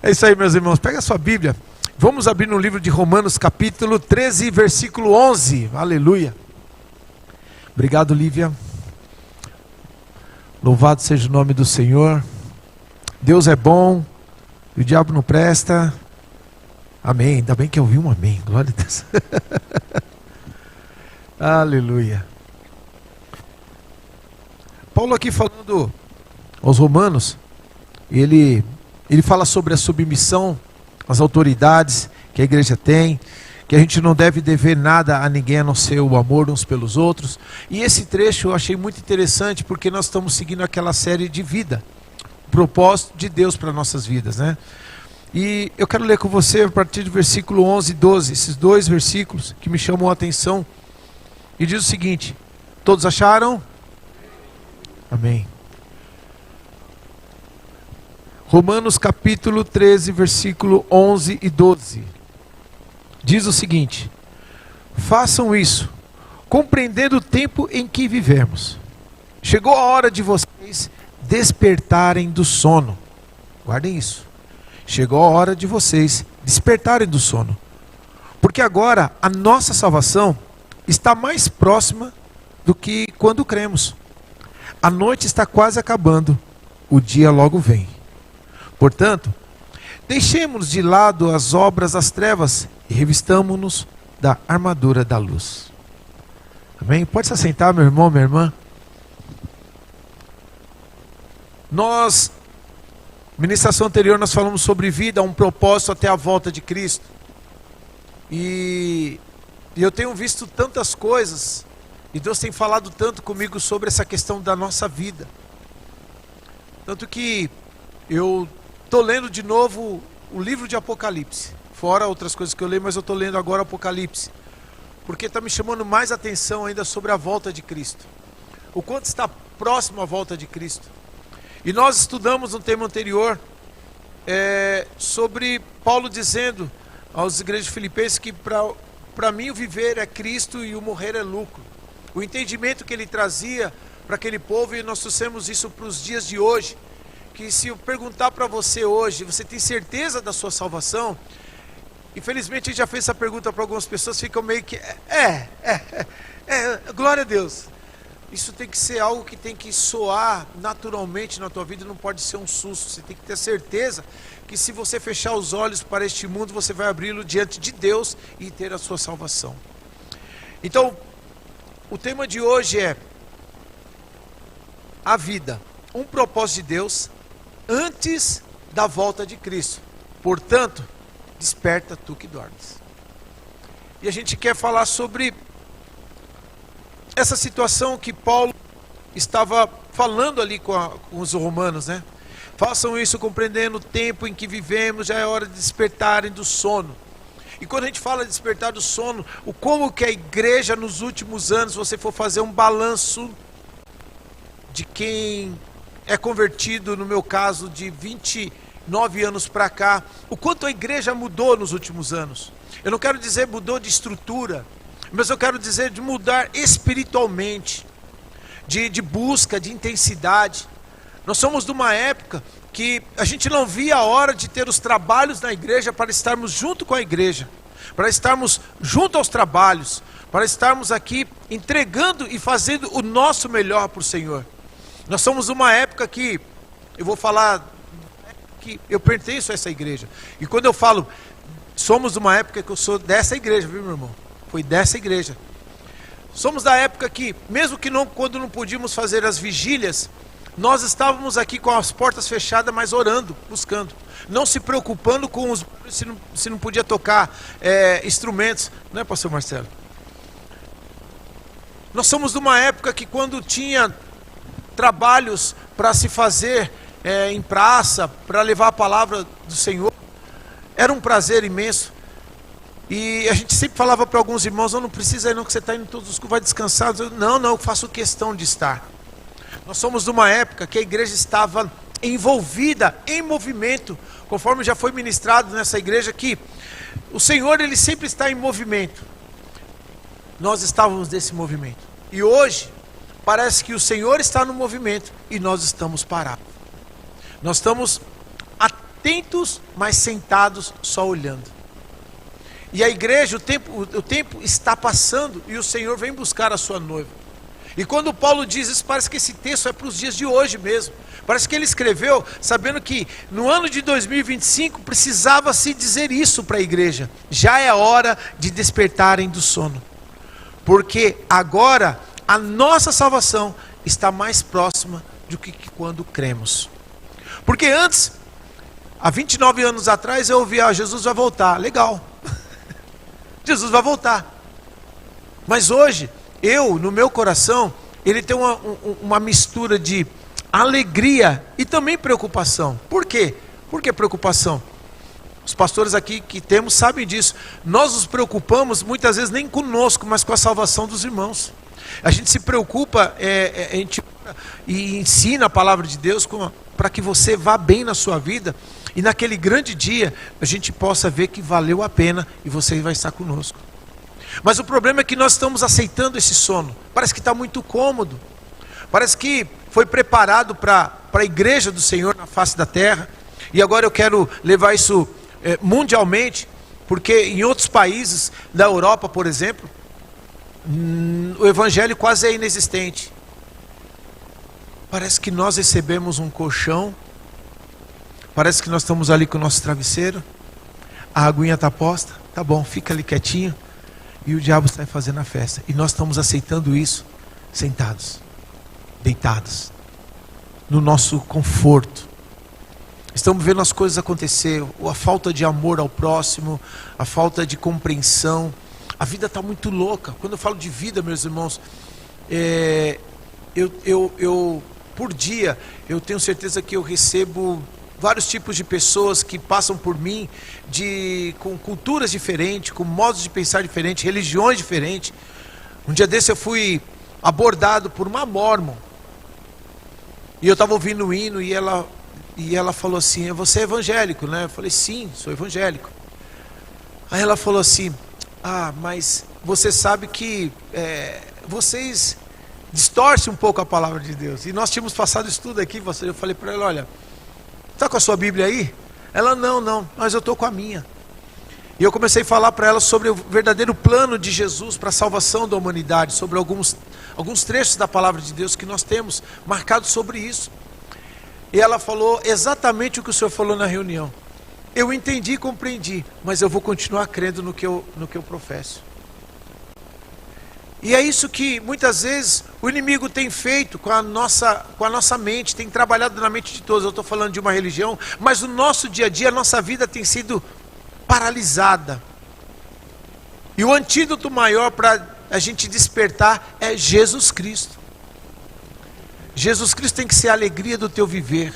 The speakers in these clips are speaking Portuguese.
É isso aí, meus irmãos. Pega a sua Bíblia. Vamos abrir no livro de Romanos, capítulo 13, versículo 11. Aleluia. Obrigado, Lívia. Louvado seja o nome do Senhor. Deus é bom e o diabo não presta. Amém. Ainda bem que eu ouvi um amém. Glória a Deus. Aleluia. Paulo aqui falando aos romanos, ele fala sobre a submissão às autoridades que a igreja tem, que a gente não deve dever nada a ninguém a não ser o amor uns pelos outros. E esse trecho eu achei muito interessante porque nós estamos seguindo aquela série de vida, o propósito de Deus para nossas vidas, né? E eu quero ler com você a partir do versículo 11 e 12, esses dois versículos que me chamam a atenção. E diz o seguinte: todos acharam? Amém. Romanos capítulo 13, versículo 11 e 12. Diz o seguinte: façam isso, compreendendo o tempo em que vivemos. Chegou a hora de vocês despertarem do sono. Guardem isso. Chegou a hora de vocês despertarem do sono. Porque agora a nossa salvação está mais próxima do que quando cremos. A noite está quase acabando, o dia logo vem. Portanto, deixemos de lado as obras das trevas e revistamo-nos da armadura da luz. Amém? Pode se assentar, meu irmão, minha irmã. Ministração anterior, nós falamos sobre vida, um propósito até a volta de Cristo. E eu tenho visto tantas coisas, e Deus tem falado tanto comigo sobre essa questão da nossa vida. Tanto que eu estou lendo de novo o livro de Apocalipse, fora outras coisas que eu leio, mas eu estou lendo agora Apocalipse, porque está me chamando mais atenção ainda sobre a volta de Cristo, o quanto está próximo à volta de Cristo. E nós estudamos no tema anterior sobre Paulo dizendo aos igrejas filipenses que para mim o viver é Cristo e o morrer é lucro. O entendimento que ele trazia para aquele povo, e nós trouxemos isso para os dias de hoje, que se eu perguntar para você hoje, você tem certeza da sua salvação? Infelizmente a gente já fez essa pergunta para algumas pessoas, ficam meio que, glória a Deus. Isso tem que ser algo que tem que soar naturalmente na tua vida, não pode ser um susto. Você tem que ter certeza que se você fechar os olhos para este mundo, você vai abri-lo diante de Deus e ter a sua salvação. Então, o tema de hoje é a vida, um propósito de Deus antes da volta de Cristo. Portanto, desperta tu que dormes. E a gente quer falar sobre essa situação que Paulo estava falando ali com os romanos, né? Façam isso compreendendo o tempo em que vivemos, já é hora de despertarem do sono. E quando a gente fala de despertar do sono, como que a igreja nos últimos anos, se você for fazer um balanço de quem é convertido, no meu caso, de 29 anos para cá, o quanto a igreja mudou nos últimos anos. Eu não quero dizer mudou de estrutura, mas eu quero dizer de mudar espiritualmente, de busca, de intensidade. Nós somos de uma época que a gente não via a hora de ter os trabalhos na igreja para estarmos junto com a igreja, para estarmos junto aos trabalhos, para estarmos aqui entregando e fazendo o nosso melhor para o Senhor. Nós somos uma época que, eu vou falar que eu pertenço a essa igreja. E quando eu falo, somos uma época que eu sou dessa igreja, viu, meu irmão? Foi dessa igreja. Somos da época que, mesmo que quando não podíamos fazer as vigílias, nós estávamos aqui com as portas fechadas, mas orando, buscando. Não se preocupando com se não podia tocar instrumentos. Não é, pastor Marcelo? Nós somos de uma época que quando tinha trabalhos para se fazer em praça, para levar a palavra do Senhor, era um prazer imenso. E a gente sempre falava para alguns irmãos: não precisa ir não, que você está indo todos os cultos, vai descansar. Não, eu faço questão de estar. Nós somos de uma época que a igreja estava envolvida em movimento, conforme já foi ministrado nessa igreja, que o Senhor, Ele sempre está em movimento. Nós estávamos nesse movimento. E hoje, parece que o Senhor está no movimento e nós estamos parados. Nós estamos atentos, mas sentados, só olhando. E a igreja, o tempo está passando e o Senhor vem buscar a sua noiva. E quando Paulo diz isso, parece que esse texto é para os dias de hoje mesmo. Parece que ele escreveu sabendo que no ano de 2025 precisava se dizer isso para a igreja. Já é hora de despertarem do sono. Porque agora a nossa salvação está mais próxima do que quando cremos. Porque antes, há 29 anos atrás, eu ouvia, Jesus vai voltar. Legal. Jesus vai voltar. Mas hoje, no meu coração, ele tem uma mistura de alegria e também preocupação. Por quê? Por que preocupação? Os pastores aqui que temos sabem disso. Nós nos preocupamos muitas vezes nem conosco, mas com a salvação dos irmãos. A gente se preocupa, a gente e ensina a palavra de Deus para que você vá bem na sua vida. E naquele grande dia a gente possa ver que valeu a pena e você vai estar conosco. Mas o problema é que nós estamos aceitando esse sono. Parece que está muito cômodo. Parece que foi preparado para a igreja do Senhor na face da terra. E agora eu quero levar isso mundialmente, porque em outros países da Europa, por exemplo, o evangelho quase é inexistente. Parece que nós recebemos um colchão, parece que nós estamos ali com o nosso travesseiro, a aguinha está posta, tá bom, fica ali quietinho, e o diabo está fazendo a festa. E nós estamos aceitando isso, sentados, deitados, no nosso conforto. Estamos vendo as coisas acontecer, a falta de amor ao próximo, a falta de compreensão. A vida está muito louca. Quando eu falo de vida, meus irmãos, por dia, eu tenho certeza que eu recebo vários tipos de pessoas que passam por mim, com culturas diferentes, com modos de pensar diferentes, religiões diferentes. Um dia desse eu fui abordado por uma mórmon. E eu estava ouvindo o hino e ela falou assim, você é evangélico, né? Eu falei, sim, sou evangélico. Aí ela falou assim, mas você sabe que vocês distorcem um pouco a palavra de Deus. E nós tínhamos passado isso tudo aqui, eu falei para ela, olha, está com a sua Bíblia aí? Ela, não, mas eu estou com a minha. E eu comecei a falar para ela sobre o verdadeiro plano de Jesus para a salvação da humanidade, sobre alguns trechos da palavra de Deus que nós temos marcado sobre isso. E ela falou exatamente o que o senhor falou na reunião. Eu entendi e compreendi, mas eu vou continuar crendo no que eu professo. E é isso que muitas vezes o inimigo tem feito com a nossa mente, tem trabalhado na mente de todos. Eu estou falando de uma religião, mas no nosso dia a dia, a nossa vida tem sido paralisada. E o antídoto maior para a gente despertar é Jesus Cristo. Jesus Cristo tem que ser a alegria do teu viver.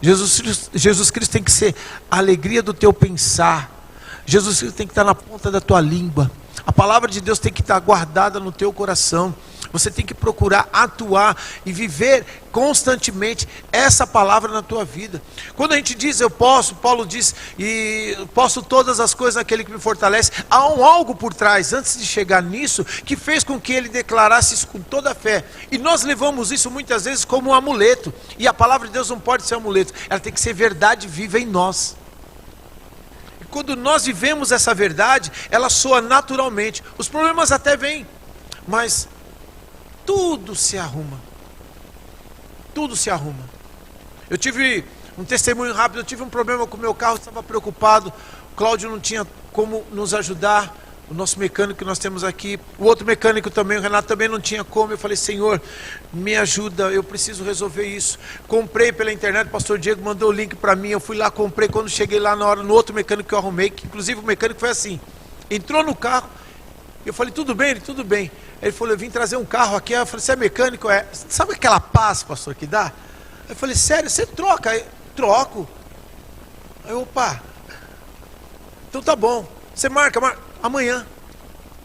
Jesus Cristo tem que ser a alegria do teu pensar. Jesus Cristo tem que estar na ponta da tua língua. A palavra de Deus tem que estar guardada no teu coração. Você tem que procurar atuar e viver constantemente essa palavra na tua vida. Quando a gente diz eu posso, Paulo diz, e posso todas as coisas naquele que me fortalece. Há algo por trás, antes de chegar nisso, que fez com que ele declarasse isso com toda a fé. E nós levamos isso muitas vezes como um amuleto. E a palavra de Deus não pode ser amuleto, ela tem que ser verdade viva em nós. E quando nós vivemos essa verdade, ela soa naturalmente. Os problemas até vêm, mas tudo se arruma. Tudo se arruma. Eu tive um testemunho rápido, eu tive um problema com o meu carro, estava preocupado. O Cláudio não tinha como nos ajudar. O nosso mecânico que nós temos aqui, o outro mecânico também, o Renato também não tinha como. Eu falei, Senhor, me ajuda, eu preciso resolver isso. Comprei pela internet, o pastor Diego mandou o link para mim, eu fui lá, comprei. Quando cheguei lá na hora, no outro mecânico que eu arrumei, que inclusive o mecânico foi assim, entrou no carro, eu falei, tudo bem? Ele, tudo bem. Ele falou, eu vim trazer um carro aqui. Eu falei, você é mecânico? Sabe aquela paz, pastor, que dá? Eu falei, sério, você troca? Troco. Aí, opa, então tá bom, você marca. Amanhã.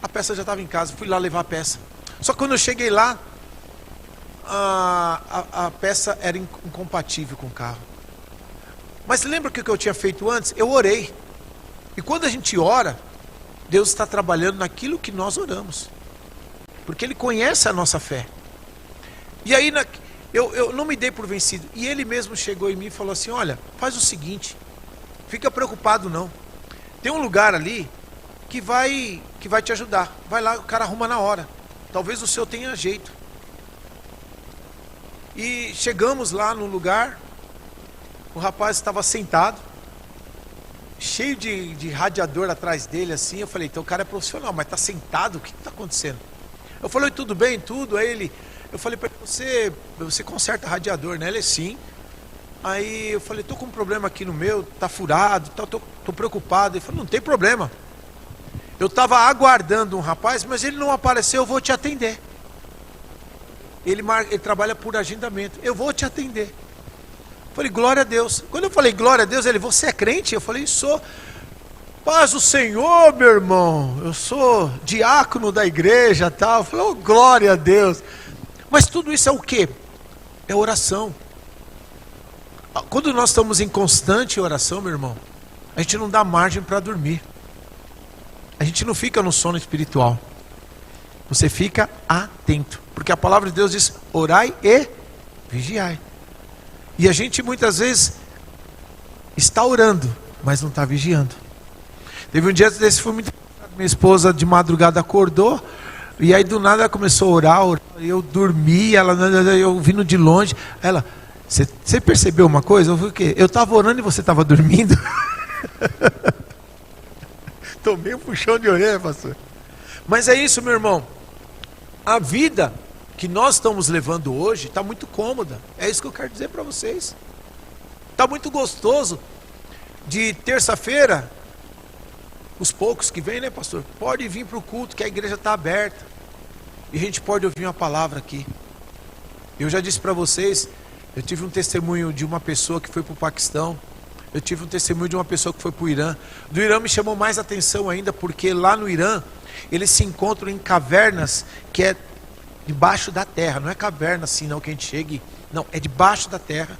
A peça já estava em casa, fui lá levar a peça. Só que quando eu cheguei lá, a peça era incompatível com o carro. Mas lembra o que eu tinha feito antes? Eu orei. E quando a gente ora, Deus está trabalhando naquilo que nós oramos, porque Ele conhece a nossa fé. E aí eu não me dei por vencido, e Ele mesmo chegou em mim e falou assim: olha, faz o seguinte, fica preocupado não, tem um lugar ali que vai te ajudar, vai lá, o cara arruma na hora, talvez o seu tenha jeito. E chegamos lá no lugar, o rapaz estava sentado, cheio de radiador atrás dele assim. Eu falei: então o cara é profissional, mas está sentado, o que está acontecendo? Eu falei: tudo bem, tudo. Aí eu falei para ele: você conserta radiador, né? Ele: sim. Aí eu falei: tô com um problema aqui no meu, tá furado, tô preocupado. Ele falou: não tem problema, eu estava aguardando um rapaz, mas ele não apareceu, eu vou te atender. Ele trabalha por agendamento, eu vou te atender. Eu falei: glória a Deus. Quando eu falei glória a Deus, ele: você é crente? Eu falei: sou. Paz do Senhor, meu irmão, eu sou diácono da igreja, tal. Eu falei: oh, glória a Deus. Mas tudo isso é o quê? É oração. Quando nós estamos em constante oração, meu irmão, a gente não dá margem para dormir. A gente não fica no sono espiritual. Você fica atento, porque a palavra de Deus diz: orai e vigiai. E a gente muitas vezes está orando, mas não está vigiando. Teve um dia desse, foi muito engraçado. Minha esposa de madrugada acordou, e aí do nada ela começou a orar, eu dormi, eu vindo de longe. Ela: você percebeu uma coisa? Eu falei: o quê? Eu estava orando e você estava dormindo? Tomei um puxão de orelha, pastor. Mas é isso, meu irmão. A vida que nós estamos levando hoje está muito cômoda. É isso que eu quero dizer para vocês. Está muito gostoso. De terça-feira, os poucos que vêm, né, pastor? Pode vir para o culto, que a igreja está aberta. E a gente pode ouvir uma palavra aqui. Eu já disse para vocês, eu tive um testemunho de uma pessoa que foi para o Paquistão. Eu tive um testemunho de uma pessoa que foi para o Irã. Do Irã me chamou mais atenção ainda, porque lá no Irã, eles se encontram em cavernas que é debaixo da terra. Não é caverna assim não, que a gente chegue. Não, é debaixo da terra.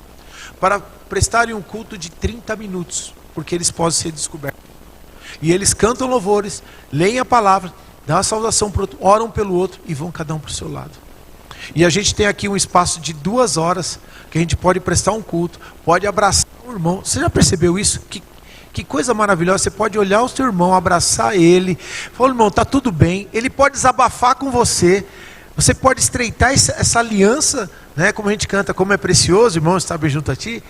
Para prestarem um culto de 30 minutos. Porque eles podem ser descobertos. E eles cantam louvores, leem a palavra, dão a saudação para o outro, oram pelo outro e vão cada um para o seu lado. E a gente tem aqui um espaço de 2 horas que a gente pode prestar um culto, pode abraçar o irmão. Você já percebeu isso? Que coisa maravilhosa. Você pode olhar o seu irmão, abraçar ele, falar: irmão, está tudo bem. Ele pode desabafar com você. Você pode estreitar essa aliança, né? Como a gente canta: como é precioso, irmão, estar bem junto a ti.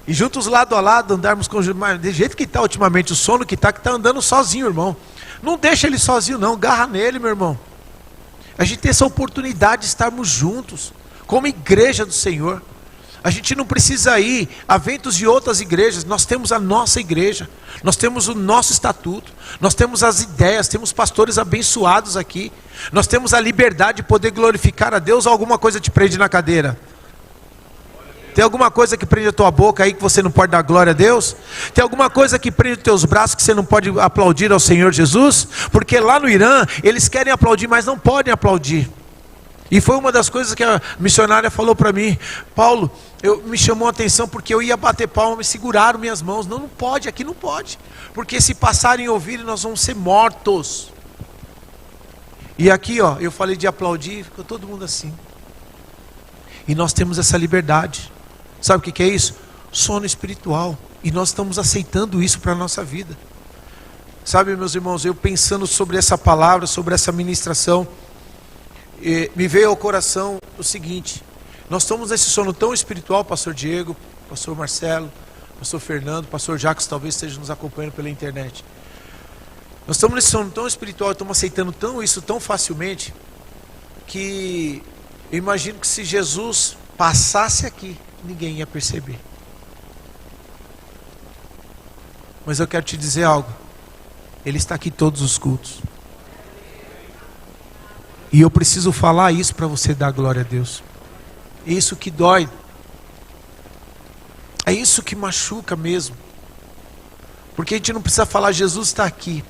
E juntos lado a lado andarmos com... Mas do jeito que está ultimamente, o sono que está andando sozinho, irmão. Não deixa ele sozinho não, garra nele, meu irmão. A gente tem essa oportunidade de estarmos juntos, como igreja do Senhor. A gente não precisa ir a eventos de outras igrejas. Nós temos a nossa igreja, nós temos o nosso estatuto, nós temos as ideias, temos pastores abençoados aqui. Nós temos a liberdade de poder glorificar a Deus. Ou alguma coisa te prende na cadeira? Tem alguma coisa que prende a tua boca aí que você não pode dar glória a Deus? Tem alguma coisa que prende os teus braços que você não pode aplaudir ao Senhor Jesus? Porque lá no Irã, eles querem aplaudir, mas não podem aplaudir. E foi uma das coisas que a missionária falou para mim: Paulo, me chamou a atenção porque eu ia bater palma, me seguraram minhas mãos. Não pode, aqui não pode. Porque se passarem a ouvir, nós vamos ser mortos. E aqui, ó, eu falei de aplaudir, ficou todo mundo assim. E nós temos essa liberdade. Sabe o que é isso? Sono espiritual. E nós estamos aceitando isso para a nossa vida. Sabe, meus irmãos, eu pensando sobre essa palavra, sobre essa ministração, me veio ao coração o seguinte: nós estamos nesse sono tão espiritual, pastor Diego, pastor Marcelo, pastor Fernando, pastor Jacques talvez esteja nos acompanhando pela internet. Nós estamos nesse sono tão espiritual, estamos aceitando isso tão facilmente, que eu imagino que se Jesus passasse aqui, ninguém ia perceber. Mas eu quero te dizer algo: Ele está aqui todos os cultos. E eu preciso falar isso para você dar glória a Deus. É isso que dói. É isso que machuca mesmo. Porque a gente não precisa falar: Jesus está aqui.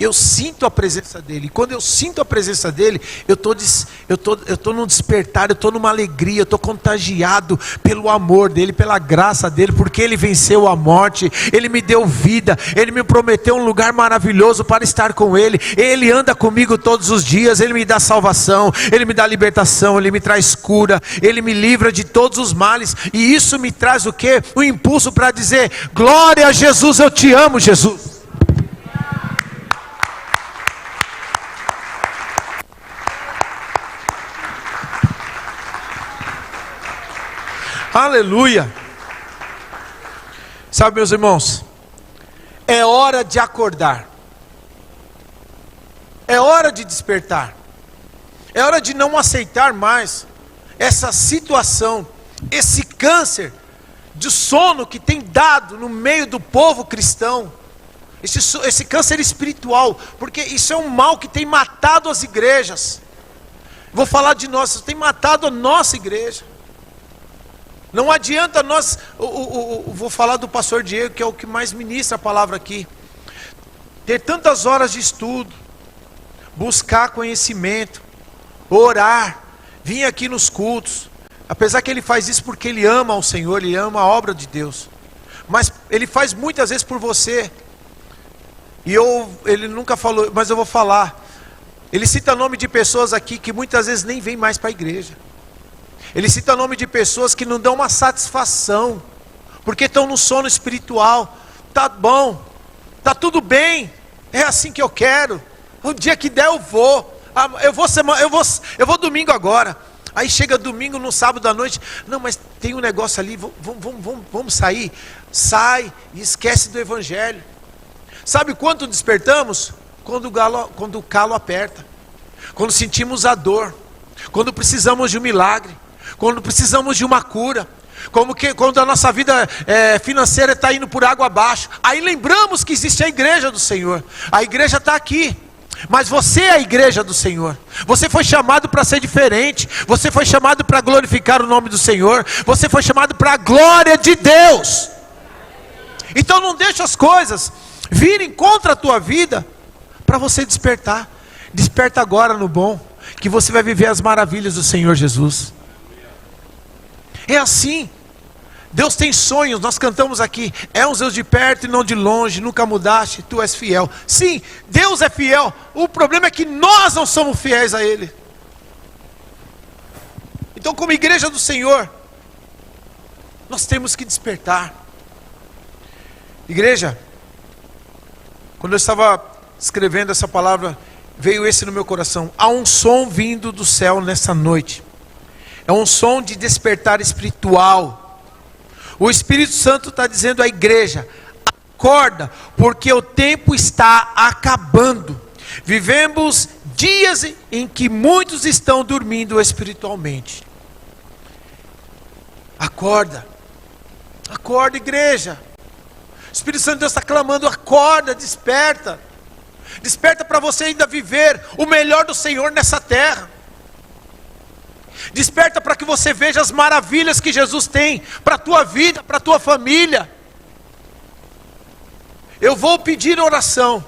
eu sinto a presença dele. E quando eu sinto a presença dele, eu tô num despertar, eu estou numa alegria, eu estou contagiado pelo amor dele, pela graça dele, porque ele venceu a morte, ele me deu vida, ele me prometeu um lugar maravilhoso para estar com ele. Ele anda comigo todos os dias, ele me dá salvação, ele me dá libertação, ele me traz cura, ele me livra de todos os males. E isso me traz o quê? O impulso para dizer: glória a Jesus, eu te amo, Jesus. Aleluia. Sabe, meus irmãos, é hora de acordar, é hora de despertar, é hora de não aceitar mais essa situação, esse câncer de sono que tem dado no meio do povo cristão, esse câncer espiritual, porque isso é um mal que tem matado as igrejas. Vou falar de nós, isso tem matado a nossa igreja. Não adianta nós, vou falar do pastor Diego, que é o que mais ministra a palavra aqui, ter tantas horas de estudo, buscar conhecimento, orar, vir aqui nos cultos, apesar que ele faz isso porque ele ama ao Senhor, ele ama a obra de Deus, mas ele faz muitas vezes por você, e ele nunca falou, mas eu vou falar, ele cita nome de pessoas aqui que muitas vezes nem vêm mais para a igreja. Ele cita o nome de pessoas que não dão uma satisfação, porque estão no sono espiritual. Tá bom, tá tudo bem, é assim que eu quero. O dia que der eu vou. Eu vou domingo agora. Aí chega domingo, no sábado à noite. Não, mas tem um negócio ali, vamos sair. Sai e esquece do evangelho. Sabe quando despertamos? Quando o calo aperta, quando sentimos a dor, quando precisamos de um milagre, quando precisamos de uma cura, quando a nossa vida financeira está indo por água abaixo. Aí lembramos que existe a igreja do Senhor. A igreja está aqui, mas você é a igreja do Senhor. Você foi chamado para ser diferente, você foi chamado para glorificar o nome do Senhor, você foi chamado para a glória de Deus. Então não deixe as coisas virem contra a tua vida, para você despertar. Desperta agora no bom, que você vai viver as maravilhas do Senhor Jesus. É assim, Deus tem sonhos, nós cantamos aqui, é um Deus de perto e não de longe, nunca mudaste, tu és fiel. Sim, Deus é fiel, o problema é que nós não somos fiéis a Ele. Então, como igreja do Senhor, nós temos que despertar. Igreja, quando eu estava escrevendo essa palavra, veio esse no meu coração: há um som vindo do céu nessa noite. É um som de despertar espiritual. O Espírito Santo está dizendo à igreja: acorda, porque o tempo está acabando. Vivemos dias em que muitos estão dormindo espiritualmente. Acorda, acorda, igreja. O Espírito Santo de Deus está clamando: acorda, desperta. Desperta para você ainda viver o melhor do Senhor nessa terra. Desperta para que você veja as maravilhas que Jesus tem para a tua vida, para a tua família. Eu vou pedir oração,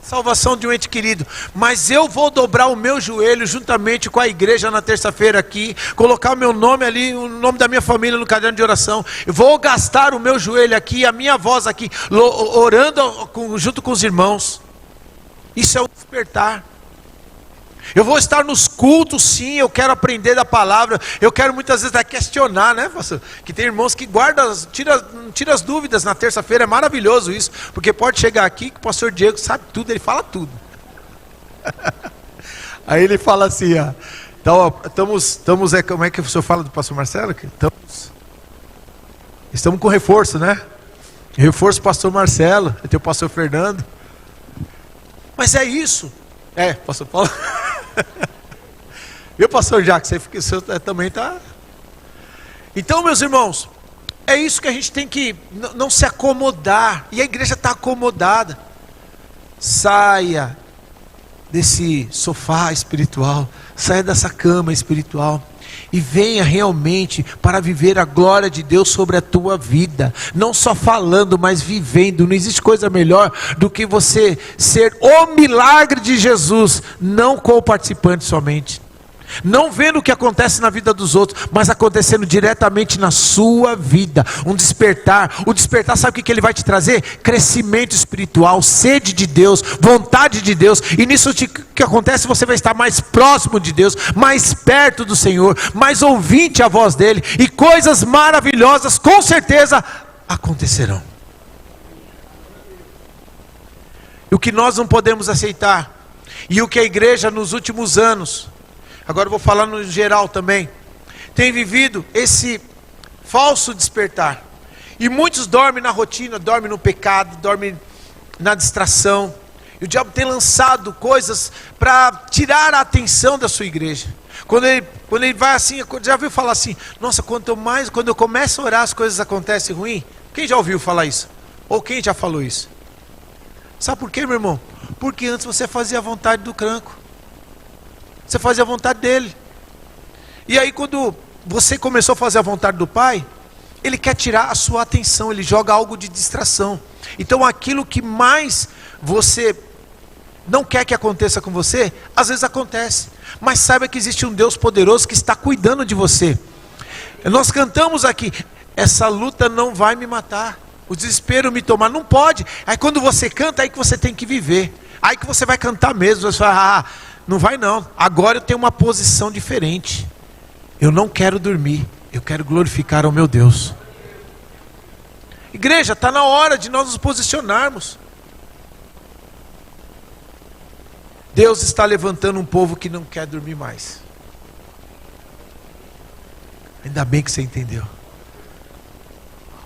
salvação de um ente querido, mas eu vou dobrar o meu joelho juntamente com a igreja na terça-feira aqui, colocar o meu nome ali, o nome da minha família no caderno de oração. Eu vou gastar o meu joelho aqui, a minha voz aqui, orando junto com os irmãos. Isso é o despertar. Eu vou estar nos cultos, sim, eu quero aprender da palavra, eu quero muitas vezes questionar, né, pastor? Que tem irmãos que guardam, tira as dúvidas na terça-feira, é maravilhoso isso, porque pode chegar aqui que o pastor Diego sabe tudo, ele fala tudo. Aí ele fala assim, ó, então, ó, como é que o senhor fala do pastor Marcelo? Estamos com reforço, né? Reforço pastor Marcelo, tem o pastor Fernando. Mas é isso. Pastor Paulo. Viu, pastor Jacques? Você também está. Então, meus irmãos, é isso que a gente tem que não se acomodar. E a igreja está acomodada. Saia desse sofá espiritual, saia dessa cama espiritual. E venha realmente para viver a glória de Deus sobre a tua vida. Não só falando, mas vivendo. Não existe coisa melhor do que você ser o milagre de Jesus, não co-participante somente. Não vendo o que acontece na vida dos outros, mas acontecendo diretamente na sua vida. Um despertar. O despertar, sabe o que ele vai te trazer? Crescimento espiritual, sede de Deus, vontade de Deus. E nisso que acontece, você vai estar mais próximo de Deus, mais perto do Senhor, mais ouvinte à voz dele. E coisas maravilhosas com certeza acontecerão. E o que nós não podemos aceitar, e o que a igreja nos últimos anos, agora eu vou falar no geral também, tem vivido esse falso despertar. E muitos dormem na rotina, dormem no pecado, dormem na distração. E o diabo tem lançado coisas para tirar a atenção da sua igreja. Quando ele vai assim, já ouviu falar assim, nossa, quando eu começo a orar as coisas acontecem ruim? Quem já ouviu falar isso? Ou quem já falou isso? Sabe por quê, meu irmão? Porque antes você fazia a vontade do cranco. Você fazia a vontade dele. E aí quando você começou a fazer a vontade do Pai, Ele quer tirar a sua atenção, Ele joga algo de distração. Então aquilo que mais você não quer que aconteça com você, às vezes acontece. Mas saiba que existe um Deus poderoso que está cuidando de você. Nós cantamos aqui, essa luta não vai me matar, o desespero me tomar, não pode. Aí quando você canta, aí que você tem que viver. Aí que você vai cantar mesmo, você fala, não vai não, agora eu tenho uma posição diferente. Eu não quero dormir, eu quero glorificar ao meu Deus. Igreja, está na hora de nós nos posicionarmos. Deus está levantando um povo que não quer dormir mais. Ainda bem que você entendeu.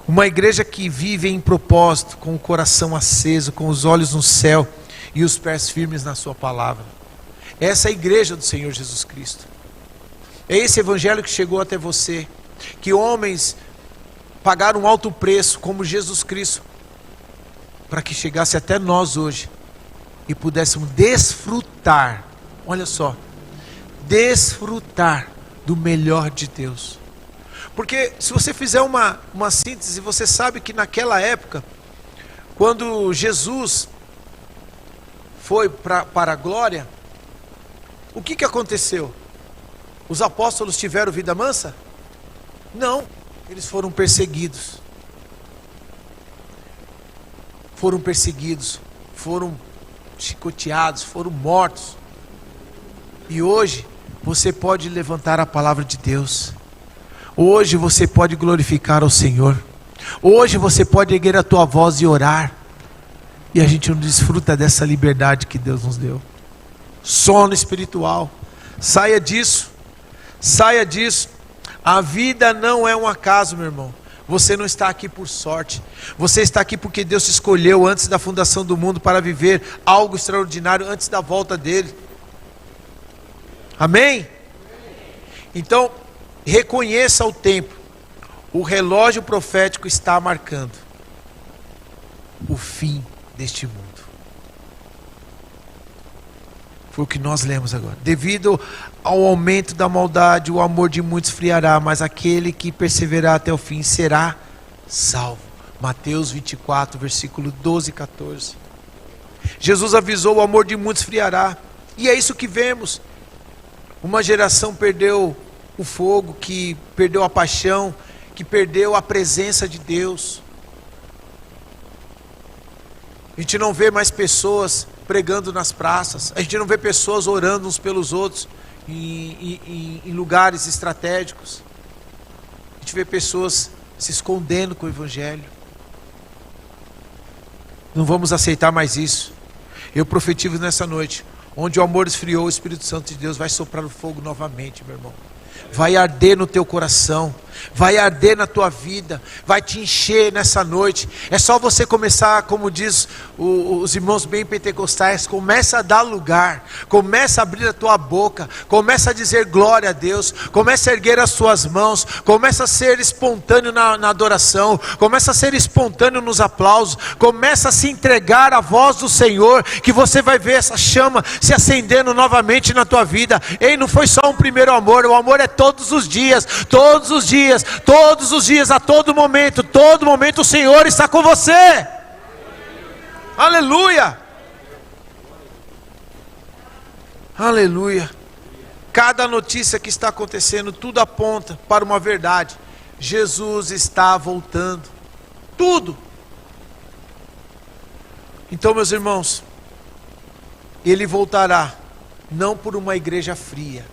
Uma igreja que vive em propósito, com o coração aceso, com os olhos no céu e os pés firmes na sua palavra. Essa é a igreja do Senhor Jesus Cristo. É esse evangelho que chegou até você, que homens pagaram um alto preço, como Jesus Cristo, para que chegasse até nós hoje e pudéssemos desfrutar, olha só, desfrutar do melhor de Deus. Porque se você fizer uma síntese, você sabe que naquela época, quando Jesus foi para a glória, o que aconteceu? Os apóstolos tiveram vida mansa? Não, eles foram perseguidos. Foram perseguidos, foram chicoteados, foram mortos. E hoje você pode levantar a palavra de Deus. Hoje você pode glorificar ao Senhor. Hoje você pode erguer a tua voz e orar. E a gente não desfruta dessa liberdade que Deus nos deu. Sono espiritual. Saia disso. Saia disso. A vida não é um acaso, meu irmão. Você não está aqui por sorte. Você está aqui porque Deus te escolheu antes da fundação do mundo para viver algo extraordinário antes da volta dele. Amém? Então, reconheça o tempo. O relógio profético está marcando o fim deste mundo. Foi o que nós lemos agora. Devido ao aumento da maldade, o amor de muitos esfriará, mas aquele que perseverar até o fim será salvo. Mateus 24, versículo 12 e 14. Jesus avisou: o amor de muitos esfriará. E é isso que vemos. Uma geração perdeu o fogo, que perdeu a paixão, que perdeu a presença de Deus. A gente não vê mais pessoas pregando nas praças, a gente não vê pessoas orando uns pelos outros em lugares estratégicos. A gente vê pessoas se escondendo com o Evangelho. Não vamos aceitar mais isso. Eu profetizo nessa noite, onde o amor esfriou, o Espírito Santo de Deus vai soprar o fogo novamente, meu irmão. Vai arder no teu coração. vai arder na tua vida, vai te encher nessa noite. É só você começar, como diz os irmãos bem pentecostais, começa a dar lugar, começa a abrir a tua boca, começa a dizer glória a Deus, começa a erguer as suas mãos, começa a ser espontâneo na adoração, começa a ser espontâneo nos aplausos, começa a se entregar à voz do Senhor, que você vai ver essa chama se acendendo novamente na tua vida. Ei, não foi só um primeiro amor, o amor é todos os dias, todos os dias, todos os dias, a todo momento o Senhor está com você. Aleluia, aleluia. Cada notícia que está acontecendo, tudo aponta para uma verdade: Jesus está voltando, tudo. Então, meus irmãos, Ele voltará não por uma igreja fria,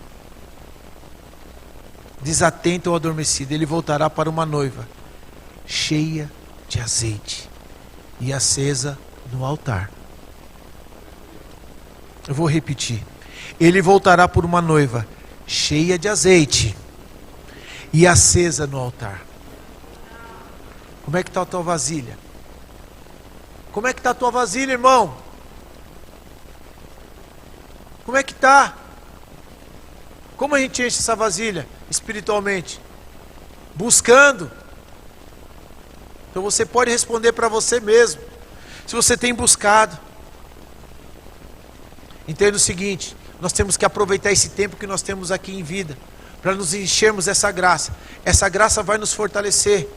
desatenta ou adormecida. Ele voltará para uma noiva cheia de azeite e acesa no altar. Eu vou repetir: Ele voltará por uma noiva cheia de azeite e acesa no altar. Como é que está a tua vasilha? Como é que está a tua vasilha, irmão? Como é que está? Como a gente enche essa vasilha espiritualmente? Buscando. Então você pode responder para você mesmo, se você tem buscado. Entenda o seguinte: nós temos que aproveitar esse tempo que nós temos aqui em vida, para nos enchermos dessa graça. Essa graça vai nos fortalecer,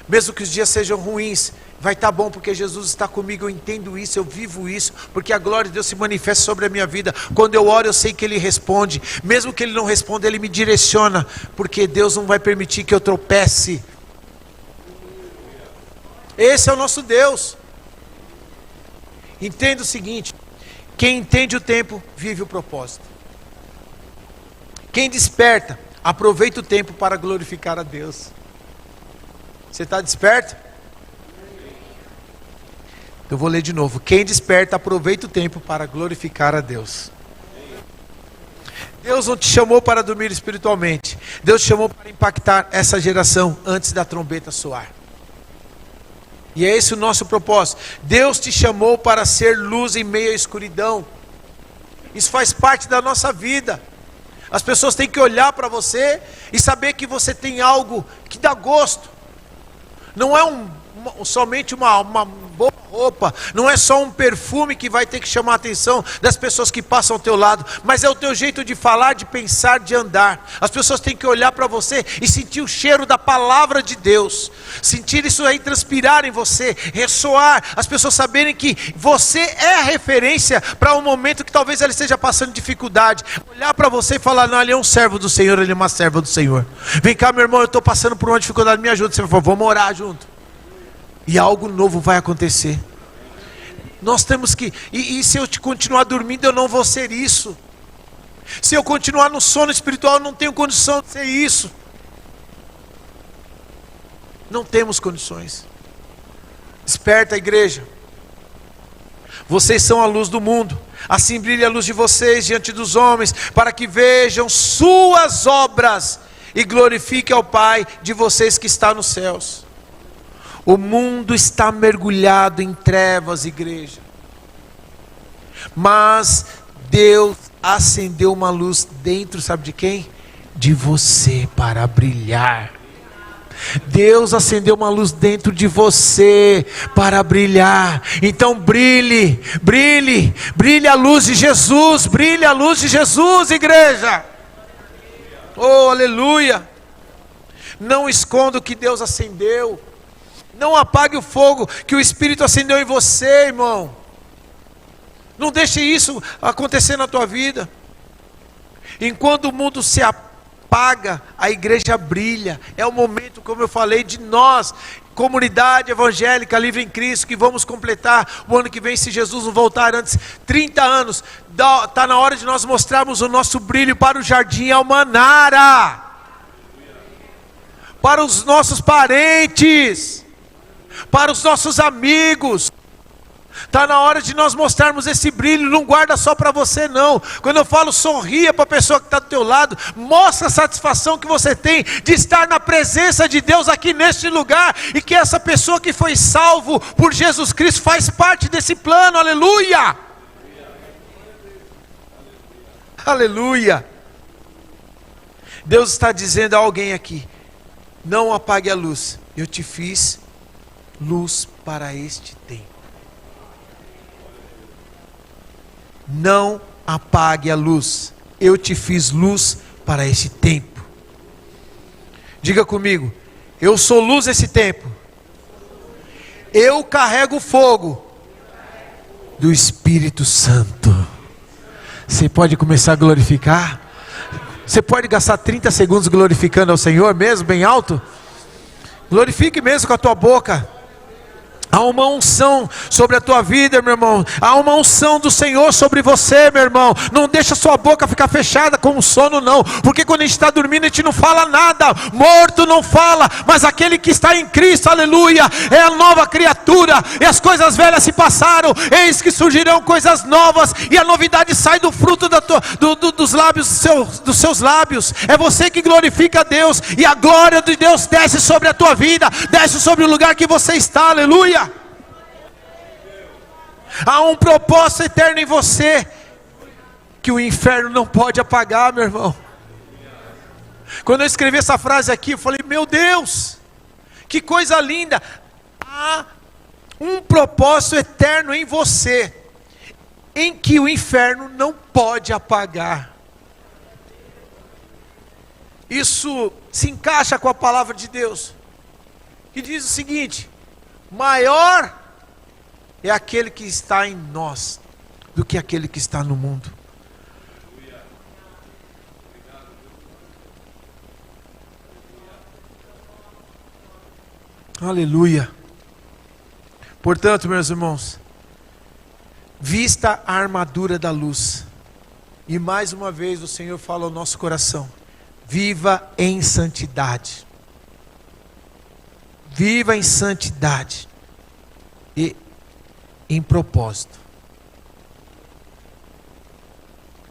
mesmo que os dias sejam ruins. Vai estar bom, porque Jesus está comigo, eu entendo isso, eu vivo isso, porque a glória de Deus se manifesta sobre a minha vida. Quando eu oro, eu sei que Ele responde, mesmo que Ele não responda, Ele me direciona, porque Deus não vai permitir que eu tropece. Esse é o nosso Deus. Entenda o seguinte: quem entende o tempo, vive o propósito. Quem desperta, aproveita o tempo para glorificar a Deus. Você está desperto? Eu vou ler de novo. Quem desperta, aproveita o tempo para glorificar a Deus. Deus não te chamou para dormir espiritualmente. Deus te chamou para impactar essa geração antes da trombeta soar. E é esse o nosso propósito. Deus te chamou para ser luz em meio à escuridão. Isso faz parte da nossa vida. As pessoas têm que olhar para você e saber que você tem algo que dá gosto. Não é somente uma boa roupa, não é só um perfume que vai ter que chamar a atenção das pessoas que passam ao teu lado, mas é o teu jeito de falar, de pensar, de andar. As pessoas têm que olhar para você e sentir o cheiro da palavra de Deus, sentir isso aí transpirar em você, ressoar, as pessoas saberem que você é a referência para um momento que talvez ela esteja passando dificuldade, olhar para você e falar: não, ele é um servo do Senhor, ele é uma serva do Senhor. Vem cá, meu irmão, eu estou passando por uma dificuldade, me ajuda. Você vai falar: vamos orar junto. E algo novo vai acontecer. Nós temos que... E se eu continuar dormindo, eu não vou ser isso. Se eu continuar no sono espiritual, eu não tenho condição de ser isso. Não temos condições. Desperta, igreja. Vocês são a luz do mundo. Assim brilhe a luz de vocês diante dos homens, para que vejam suas obras e glorifiquem ao Pai de vocês que está nos céus. O mundo está mergulhado em trevas, igreja. Mas Deus acendeu uma luz dentro, sabe de quem? De você, para brilhar. Deus acendeu uma luz dentro de você para brilhar. Então brilhe, brilhe, brilhe a luz de Jesus, brilhe a luz de Jesus, igreja. Oh, aleluia. Não esconda o que Deus acendeu. Não apague o fogo que o Espírito acendeu em você, irmão. Não deixe isso acontecer na tua vida. Enquanto o mundo se apaga, a igreja brilha. É o momento, como eu falei, de nós, comunidade evangélica livre em Cristo, que vamos completar o ano que vem, se Jesus não voltar antes, 30 anos. Está na hora de nós mostrarmos o nosso brilho para o Jardim Almanara, para os nossos parentes, para os nossos amigos, Está na hora de nós mostrarmos esse brilho. Não guarda só para você não. Quando eu falo sorria para a pessoa que está do teu lado, mostra a satisfação que você tem de estar na presença de Deus aqui neste lugar, e que essa pessoa que foi salvo por Jesus Cristo faz parte desse plano. Aleluia! Aleluia! Deus está dizendo a alguém aqui: não apague a luz, eu te fiz luz para este tempo. Não apague a luz, eu te fiz luz para este tempo. Diga comigo: eu sou luz esse tempo. Eu carrego o fogo do Espírito Santo. Você pode começar a glorificar? Você pode gastar 30 segundos glorificando ao Senhor mesmo, bem alto? Glorifique mesmo com a tua boca. Há uma unção sobre a tua vida, meu irmão. Há uma unção do Senhor sobre você, meu irmão. Não deixa sua boca ficar fechada com o sono não, porque quando a gente está dormindo a gente não fala nada. Morto não fala, mas aquele que está em Cristo, aleluia, é a nova criatura. E as coisas velhas se passaram, eis que surgirão coisas novas. E a novidade sai do fruto dos lábios dos seus lábios. É você que glorifica a Deus, e a glória de Deus desce sobre a tua vida, desce sobre o lugar que você está, aleluia. Há um propósito eterno em você, que o inferno não pode apagar, meu irmão. Quando eu escrevi essa frase aqui, eu falei: meu Deus, que coisa linda. Há um propósito eterno em você, em que o inferno não pode apagar. Isso se encaixa com a palavra de Deus, que diz o seguinte: maior é aquele que está em nós do que aquele que está no mundo. Aleluia. Portanto, meus irmãos, vista a armadura da luz. E mais uma vez o Senhor fala ao nosso coração: viva em santidade. Viva em santidade e em propósito.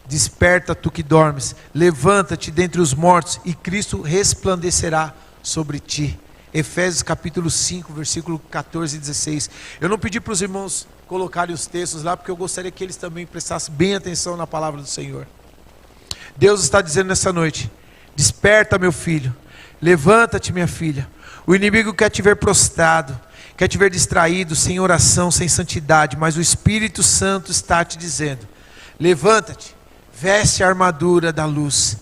Desperta, tu que dormes, levanta-te dentre os mortos, e Cristo resplandecerá sobre ti. Efésios capítulo 5, versículo 14 e 16. Eu não pedi para os irmãos colocarem os textos lá, porque eu gostaria que eles também prestassem bem atenção na palavra do Senhor. Deus está dizendo nessa noite: desperta, meu filho, levanta-te, minha filha. O inimigo quer te ver prostrado, quer te ver distraído, sem oração, sem santidade, mas o Espírito Santo está te dizendo: levanta-te, veste a armadura da luz,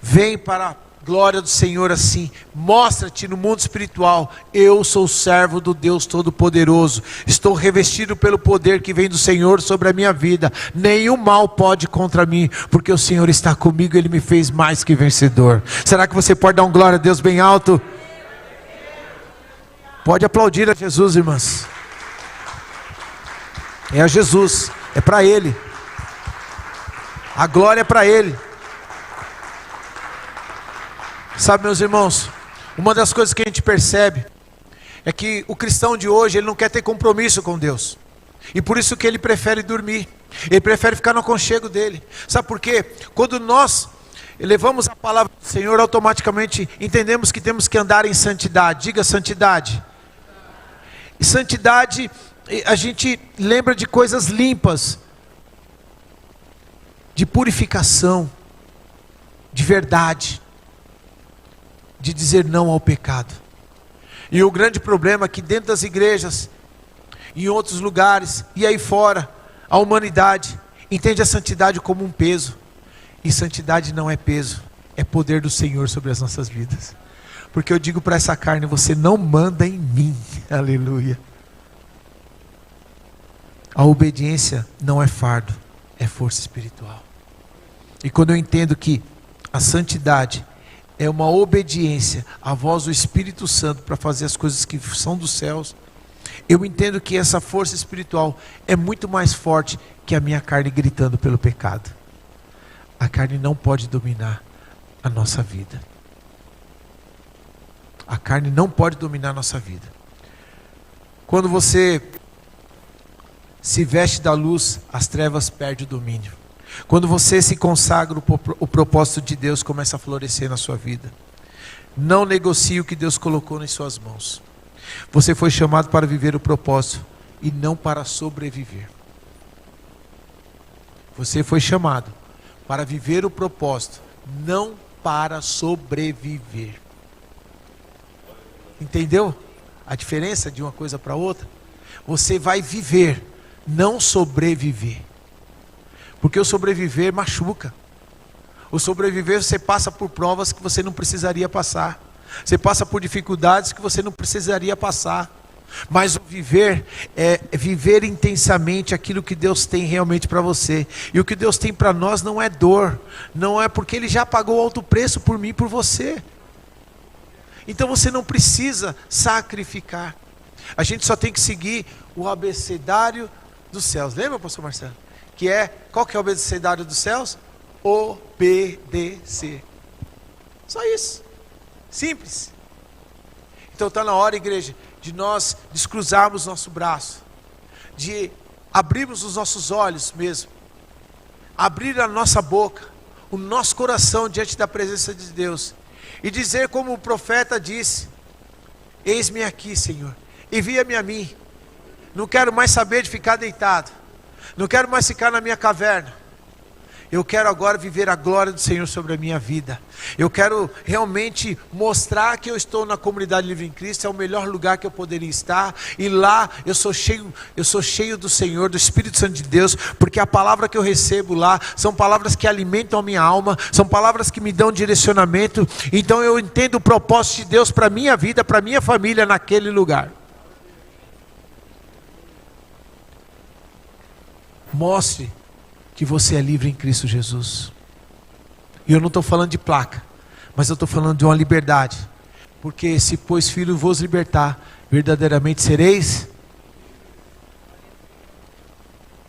vem para a glória do Senhor assim, mostra-te no mundo espiritual: eu sou servo do Deus Todo-Poderoso, estou revestido pelo poder que vem do Senhor sobre a minha vida, nenhum mal pode contra mim, porque o Senhor está comigo, Ele me fez mais que vencedor. Será que você pode dar um glória a Deus bem alto? Pode aplaudir a Jesus, irmãs. É a Jesus, é para Ele. A glória é para Ele. Sabe, meus irmãos, uma das coisas que a gente percebe é que o cristão de hoje, ele não quer ter compromisso com Deus. E por isso que ele prefere dormir. Ele prefere ficar no aconchego dele. Sabe por quê? Quando nós levamos a palavra do Senhor, automaticamente entendemos que temos que andar em santidade. Diga santidade. E santidade, a gente lembra de coisas limpas, de purificação, de verdade, de dizer não ao pecado. E o grande problema é que dentro das igrejas, em outros lugares e aí fora, a humanidade entende a santidade como um peso. E santidade não é peso, é poder do Senhor sobre as nossas vidas. Porque eu digo para essa carne: você não manda em mim. Aleluia. A obediência não é fardo, é força espiritual. E quando eu entendo que a santidade é uma obediência à voz do Espírito Santo para fazer as coisas que são dos céus, eu entendo que essa força espiritual é muito mais forte que a minha carne gritando pelo pecado. A carne não pode dominar a nossa vida. A carne não pode dominar a nossa vida. Quando você se veste da luz, as trevas perdem o domínio. Quando você se consagra, o propósito de Deus começa a florescer na sua vida. Não negocie o que Deus colocou em suas mãos. Você foi chamado para viver o propósito e não para sobreviver. Você foi chamado para viver o propósito, não para sobreviver. Entendeu a diferença de uma coisa para outra? Você vai viver, não sobreviver. Porque o sobreviver machuca. O sobreviver, você passa por provas que você não precisaria passar. Você passa por dificuldades que você não precisaria passar. Mas o viver é viver intensamente aquilo que Deus tem realmente para você. E o que Deus tem para nós não é dor. Não é porque Ele já pagou alto preço por mim e por você. Então você não precisa sacrificar. A gente só tem que seguir o abecedário dos céus. Lembra, pastor Marcelo? Qual que é o abecedário dos céus? Obedecer. Só isso. Simples. Então está na hora, igreja, de nós descruzarmos nosso braço, de abrirmos os nossos olhos mesmo, abrir a nossa boca, o nosso coração diante da presença de Deus, e dizer como o profeta disse: eis-me aqui, Senhor, envia-me a mim. Não quero mais saber de ficar deitado, não quero mais ficar na minha caverna. Eu quero agora viver a glória do Senhor sobre a minha vida. Eu quero realmente mostrar que eu estou na comunidade Livre em Cristo, é o melhor lugar que eu poderia estar. E lá eu sou cheio do Senhor, do Espírito Santo de Deus, porque a palavra que eu recebo lá são palavras que alimentam a minha alma, são palavras que me dão direcionamento. Então eu entendo o propósito de Deus para a minha vida, para a minha família naquele lugar. Mostre que você é livre em Cristo Jesus. E eu não estou falando de placa, mas eu estou falando de uma liberdade. Porque se pois filho vos libertar, verdadeiramente sereis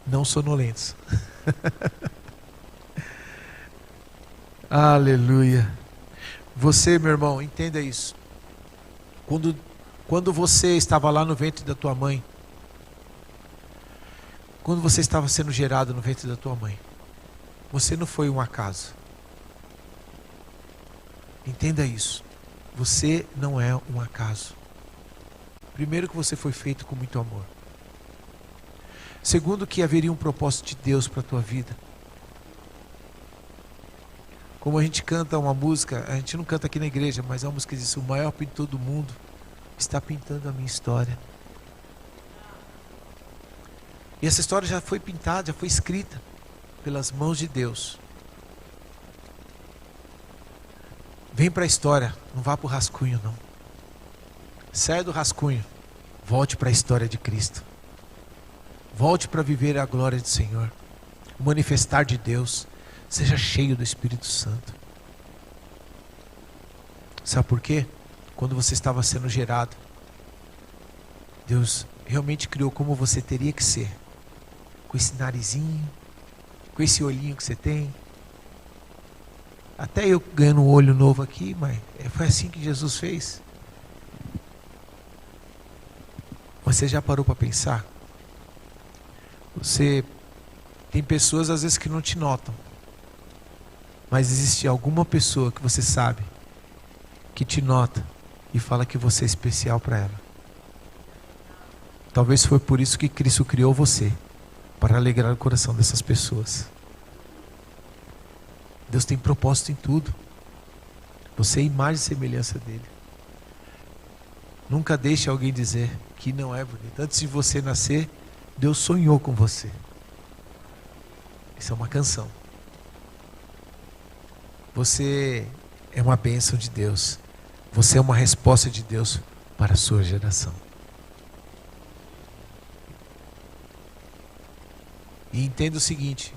não sonolentos. Aleluia. Você, meu irmão, entenda isso. Quando você estava lá no ventre da tua mãe, quando você estava sendo gerado no ventre da tua mãe, você não foi um acaso. Entenda isso. Você não é um acaso. Primeiro, que você foi feito com muito amor. Segundo, que haveria um propósito de Deus para a tua vida. Como a gente canta uma música, a gente não canta aqui na igreja, mas é uma música que diz: o maior pintor do mundo está pintando a minha história. E essa história já foi pintada, já foi escrita pelas mãos de Deus. Vem para a história, não vá para o rascunho não. Saia do rascunho, volte para a história de Cristo. Volte para viver a glória do Senhor, o manifestar de Deus. Seja cheio do Espírito Santo. Sabe por quê? Quando você estava sendo gerado, Deus realmente criou como você teria que ser. Com esse narizinho, com esse olhinho que você tem. Até eu ganhando um olho novo aqui, mas foi assim que Jesus fez. Você já parou para pensar? Você tem pessoas às vezes que não te notam, mas existe alguma pessoa que você sabe que te nota e fala que você é especial para ela. Talvez foi por isso que Cristo criou você, para alegrar o coração dessas pessoas. Deus tem propósito em tudo. Você é imagem e semelhança dele. Nunca deixe alguém dizer que não é bonito. Antes de você nascer, Deus sonhou com você. Isso é uma canção. Você é uma bênção de Deus. Você é uma resposta de Deus para a sua geração. E entenda o seguinte,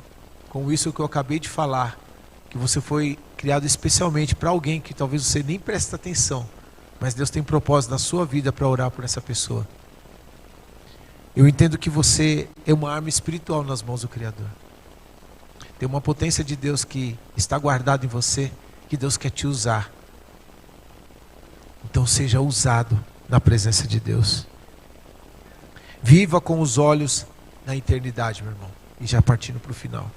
com isso que eu acabei de falar, que você foi criado especialmente para alguém que talvez você nem preste atenção, mas Deus tem propósito na sua vida para orar por essa pessoa. Eu entendo que você é uma arma espiritual nas mãos do Criador. Tem uma potência de Deus que está guardada em você, que Deus quer te usar. Então seja usado na presença de Deus. Viva com os olhos na eternidade, meu irmão. E já partindo para o final.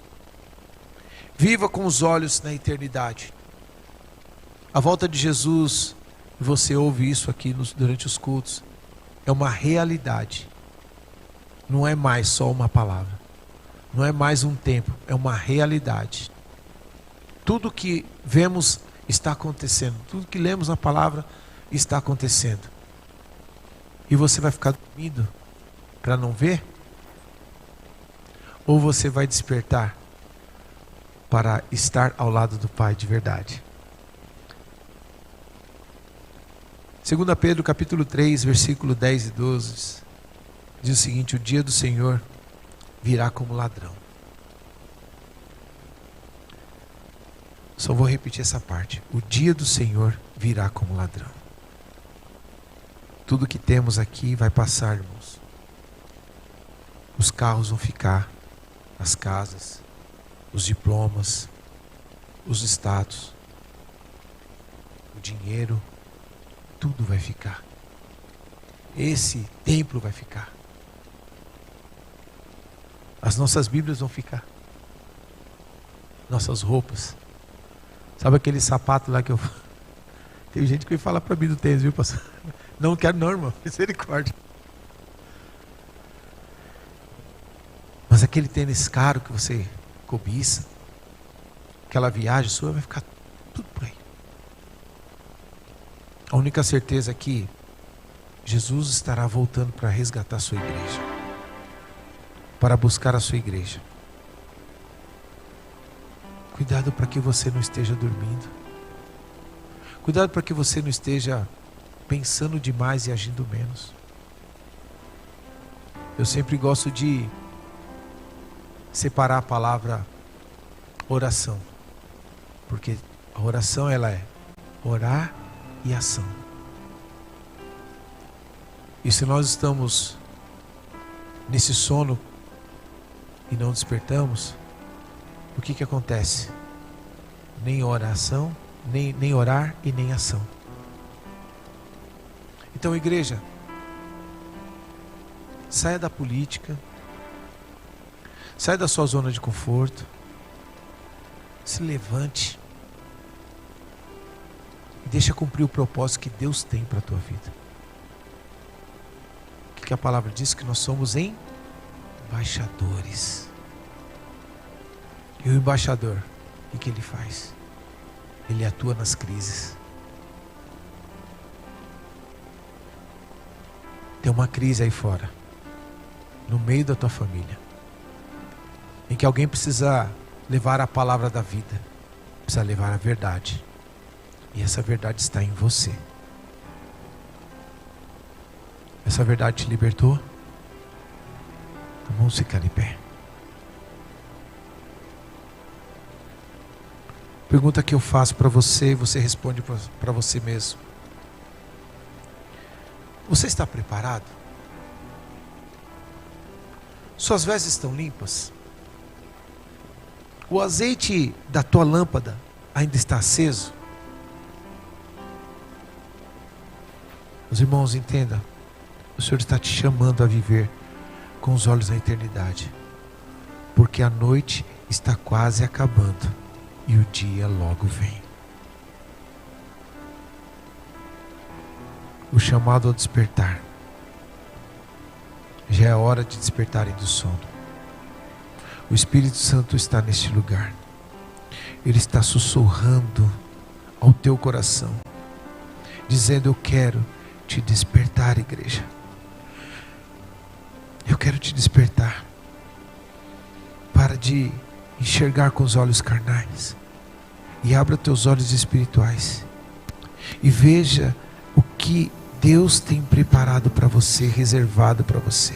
Viva com os olhos na eternidade. A volta de Jesus, você ouve isso aqui durante os cultos, é uma realidade. Não é mais só uma palavra. Não é mais um tempo, é uma realidade. Tudo que vemos está acontecendo. Tudo que lemos na palavra está acontecendo. E você vai ficar dormindo para não ver? Ou você vai despertar para estar ao lado do Pai de verdade? 2 Pedro capítulo 3, versículo 10 e 12, diz o seguinte: o dia do Senhor virá como ladrão. Só vou repetir essa parte. O dia do Senhor virá como ladrão. Tudo que temos aqui vai passar, irmãos. Os carros vão ficar, as casas, os diplomas, os status, o dinheiro, tudo vai ficar. Esse templo vai ficar. As nossas Bíblias vão ficar. Nossas roupas. Sabe aquele sapato lá que eu... Tem gente que fala para mim do tênis, viu, pastor? Não quero não, irmão. Misericórdia. Mas aquele tênis caro que você cobiça, aquela viagem sua, vai ficar tudo por aí. A única certeza é que Jesus estará voltando para resgatar a sua igreja, para buscar a sua igreja. Cuidado para que você não esteja dormindo. Cuidado para que você não esteja pensando demais e agindo menos. Eu sempre gosto de separar a palavra oração, porque a oração ela é orar e ação. E se nós estamos nesse sono e não despertamos, o que acontece? Nem oração, nem orar e nem ação. Então, igreja, saia da política, saia da sua zona de conforto, se levante e deixa cumprir o propósito que Deus tem para a tua vida. O que a palavra diz? Que nós somos embaixadores. E o embaixador, o que ele faz? Ele atua nas crises. Tem uma crise aí fora, no meio da tua família, em que alguém precisa levar a palavra da vida, precisa levar a verdade. E essa verdade está em você. Essa verdade te libertou? Então vamos ficar em pé. Pergunta que eu faço para você, você responde para você mesmo. Você está preparado? Suas vestes estão limpas? O azeite da tua lâmpada ainda está aceso? Os irmãos, entendam. O Senhor está te chamando a viver com os olhos na eternidade. Porque a noite está quase acabando e o dia logo vem. O chamado ao despertar. Já é hora de despertarem do sono. O Espírito Santo está neste lugar. Ele está sussurrando ao teu coração, dizendo: eu quero te despertar, igreja. Eu quero te despertar. Para de enxergar com os olhos carnais e abra teus olhos espirituais e veja o que Deus tem preparado para você, reservado para você.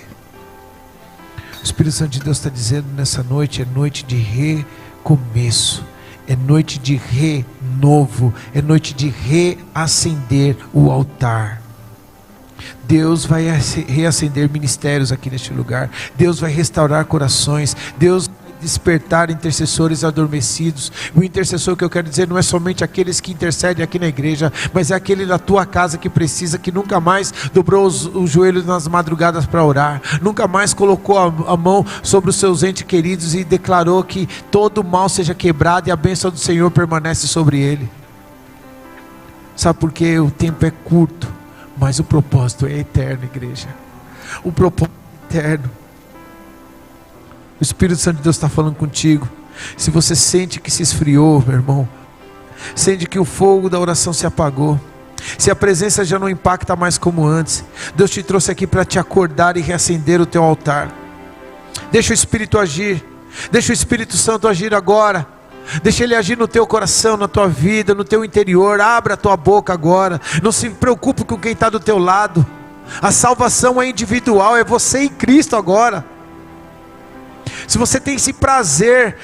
O Espírito Santo de Deus está dizendo nessa noite: é noite de recomeço, é noite de renovo, é noite de reacender o altar. Deus vai reacender ministérios aqui neste lugar. Deus vai restaurar corações. Deus vai despertar intercessores adormecidos. O intercessor que eu quero dizer não é somente aqueles que intercedem aqui na igreja, mas é aquele da tua casa que precisa, que nunca mais dobrou os joelhos nas madrugadas para orar, nunca mais colocou a mão sobre os seus entes queridos e declarou que todo o mal seja quebrado e a bênção do Senhor permanece sobre ele. Sabe por quê? O tempo é curto, mas o propósito é eterno, igreja. O propósito é eterno. O Espírito Santo de Deus está falando contigo. Se você sente que se esfriou, meu irmão, sente que o fogo da oração se apagou, se a presença já não impacta mais como antes, Deus te trouxe aqui para te acordar e reacender o teu altar. Deixa o Espírito agir, deixa o Espírito Santo agir agora. Deixa Ele agir no teu coração, na tua vida, no teu interior. Abra a tua boca agora. Não se preocupe com quem está do teu lado. A salvação é individual, é você e Cristo agora. Se você tem esse prazer,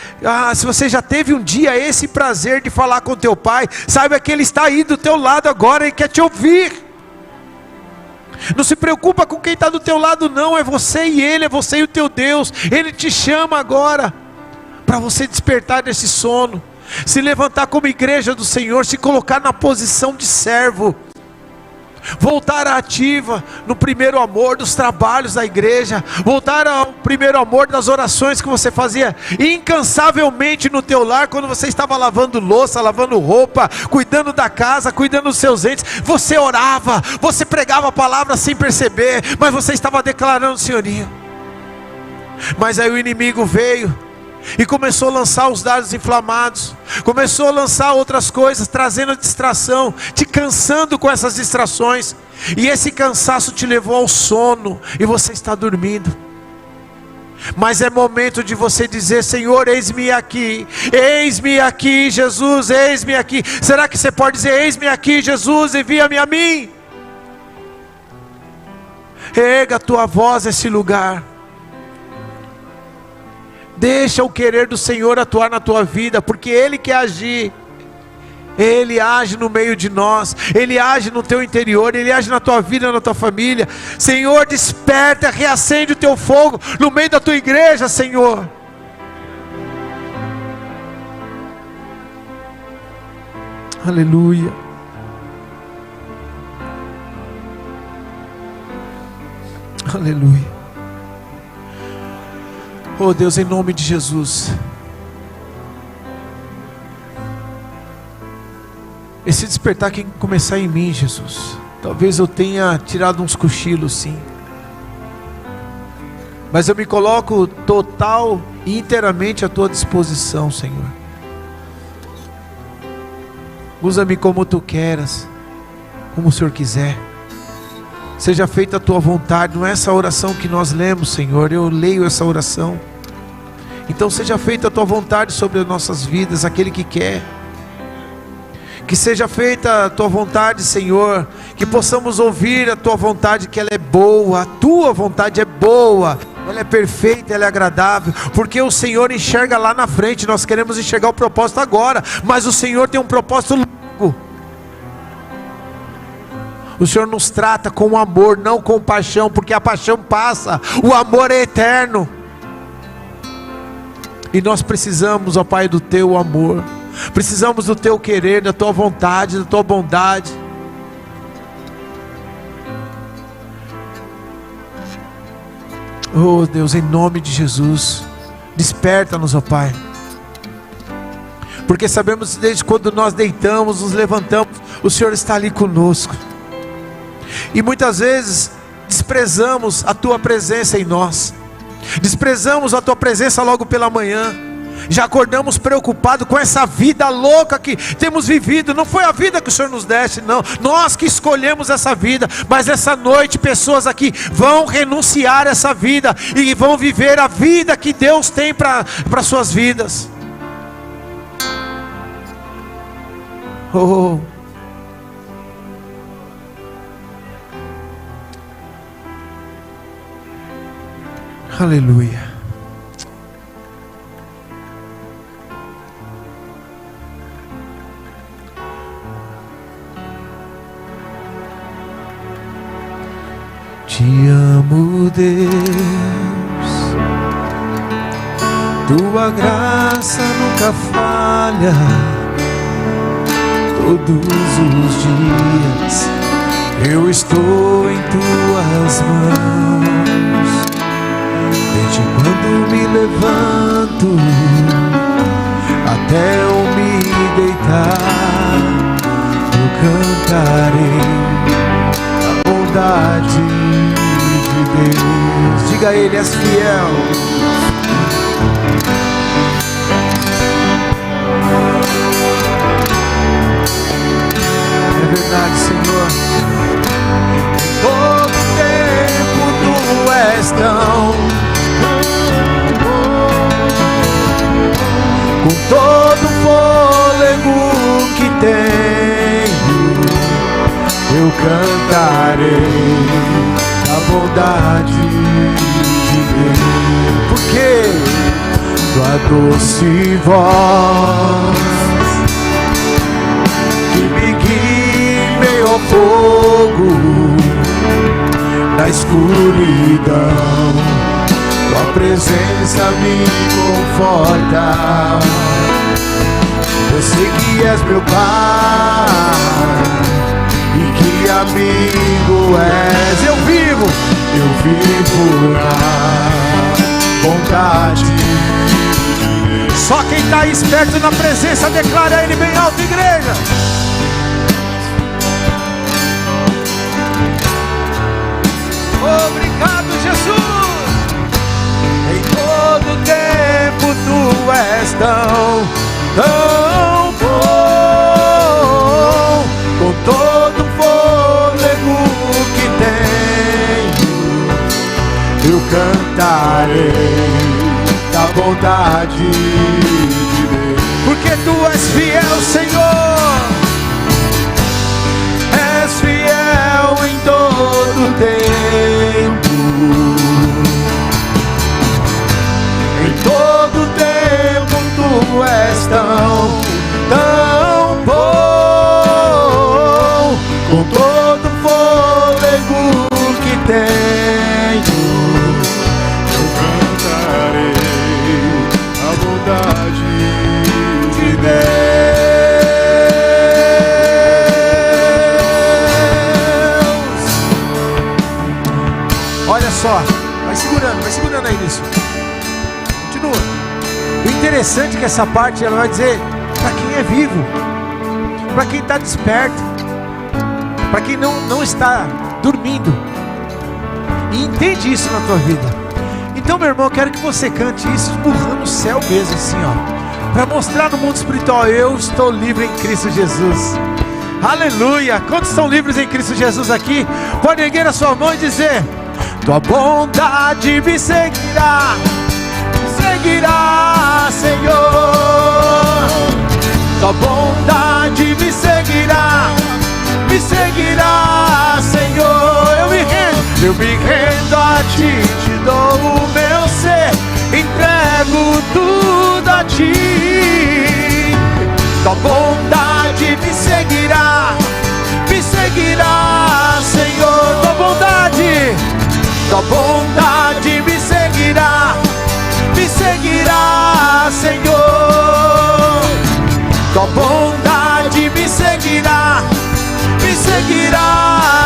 se você já teve um dia esse prazer de falar com teu Pai, saiba que Ele está aí do teu lado agora e quer te ouvir. Não se preocupa com quem está do teu lado não, é você e Ele, é você e o teu Deus. Ele te chama agora para você despertar desse sono, se levantar como igreja do Senhor, se colocar na posição de servo, voltar à ativa no primeiro amor dos trabalhos da igreja, voltar ao primeiro amor das orações que você fazia incansavelmente no teu lar, quando você estava lavando louça, lavando roupa, cuidando da casa, cuidando dos seus entes. Você orava, você pregava a palavra sem perceber, mas você estava declarando: Senhorinho. Mas aí o inimigo veio e começou a lançar os dardos inflamados, começou a lançar outras coisas, trazendo distração, te cansando com essas distrações, e esse cansaço te levou ao sono, e você está dormindo. Mas é momento de você dizer: Senhor, eis-me aqui, Jesus, eis-me aqui. Será que você pode dizer: eis-me aqui, Jesus, envia-me a mim? Erga a tua voz nesse lugar. Deixa o querer do Senhor atuar na tua vida, porque Ele quer agir. Ele age no meio de nós, Ele age no teu interior, Ele age na tua vida, na tua família. Senhor, desperta, reacende o teu fogo no meio da tua igreja, Senhor. Aleluia. Aleluia. Oh Deus, em nome de Jesus, esse despertar que começar em mim, Jesus. Talvez eu tenha tirado uns cochilos, sim, mas eu me coloco total e inteiramente à tua disposição, Senhor. Usa-me como tu queras, como o Senhor quiser. Seja feita a tua vontade. Não é essa oração que nós lemos, Senhor, eu leio essa oração. Então seja feita a tua vontade sobre as nossas vidas, aquele que quer. Que seja feita a tua vontade, Senhor, que possamos ouvir a tua vontade, que ela é boa, a tua vontade é boa, ela é perfeita, ela é agradável, porque o Senhor enxerga lá na frente. Nós queremos enxergar o propósito agora, mas o Senhor tem um propósito longo. O Senhor nos trata com amor, não com paixão, porque a paixão passa, o amor é eterno. E nós precisamos, ó Pai, do teu amor, precisamos do teu querer, da tua vontade, da tua bondade. Oh Deus, em nome de Jesus, desperta-nos, ó Pai, porque sabemos que desde quando nós deitamos, nos levantamos, o Senhor está ali conosco. E muitas vezes desprezamos a tua presença em nós, desprezamos a tua presença logo pela manhã, já acordamos preocupados com essa vida louca que temos vivido. Não foi a vida que o Senhor nos deste, não, nós que escolhemos essa vida. Mas essa noite pessoas aqui vão renunciar a essa vida e vão viver a vida que Deus tem para suas vidas. Oh, aleluia. Te amo, Deus, Tua graça nunca falha, todos os dias eu estou em tuas mãos. Desde quando me levanto até eu me deitar, eu cantarei a bondade de Deus. Diga a Ele: és fiel. É verdade, Senhor. Todo tempo Tu és tão com todo o fôlego que tenho, eu cantarei a bondade de Deus. Porque Tua doce voz que me guia em meio ao fogo, na escuridão, Tua presença me conforta. Eu sei que és meu Pai e que amigo és. Eu vivo na vontade de Deus. Só quem está esperto na presença declara Ele bem alto, igreja. Obrigado, Jesus. Em todo tempo Tu és tão bom. Com todo o fôlego que tenho, eu cantarei da bondade de Deus. Porque Tu és fiel, Senhor. És fiel em todo tempo. Em todo tempo Tu és tão bom. Com todo o fôlego que tenho, eu cantarei a bondade de Deus. Olha só, vai segurando aí nisso. Continua. O interessante é que essa parte ela vai dizer para quem é vivo, para quem está desperto, para quem não está dormindo e entende isso na tua vida. Então, meu irmão, eu quero que você cante isso esburrando o céu mesmo, assim, ó, para mostrar no mundo espiritual: eu estou livre em Cristo Jesus. Aleluia! Quantos estão livres em Cristo Jesus aqui? Pode erguer a sua mão e dizer: Tua bondade me seguirá, Senhor. Tua bondade me seguirá, Senhor. Eu me rendo a Ti, Te dou o meu ser, entrego tudo a Ti. Tua bondade me seguirá, Senhor. Tua bondade me seguirá, Senhor. Tua bondade me seguirá,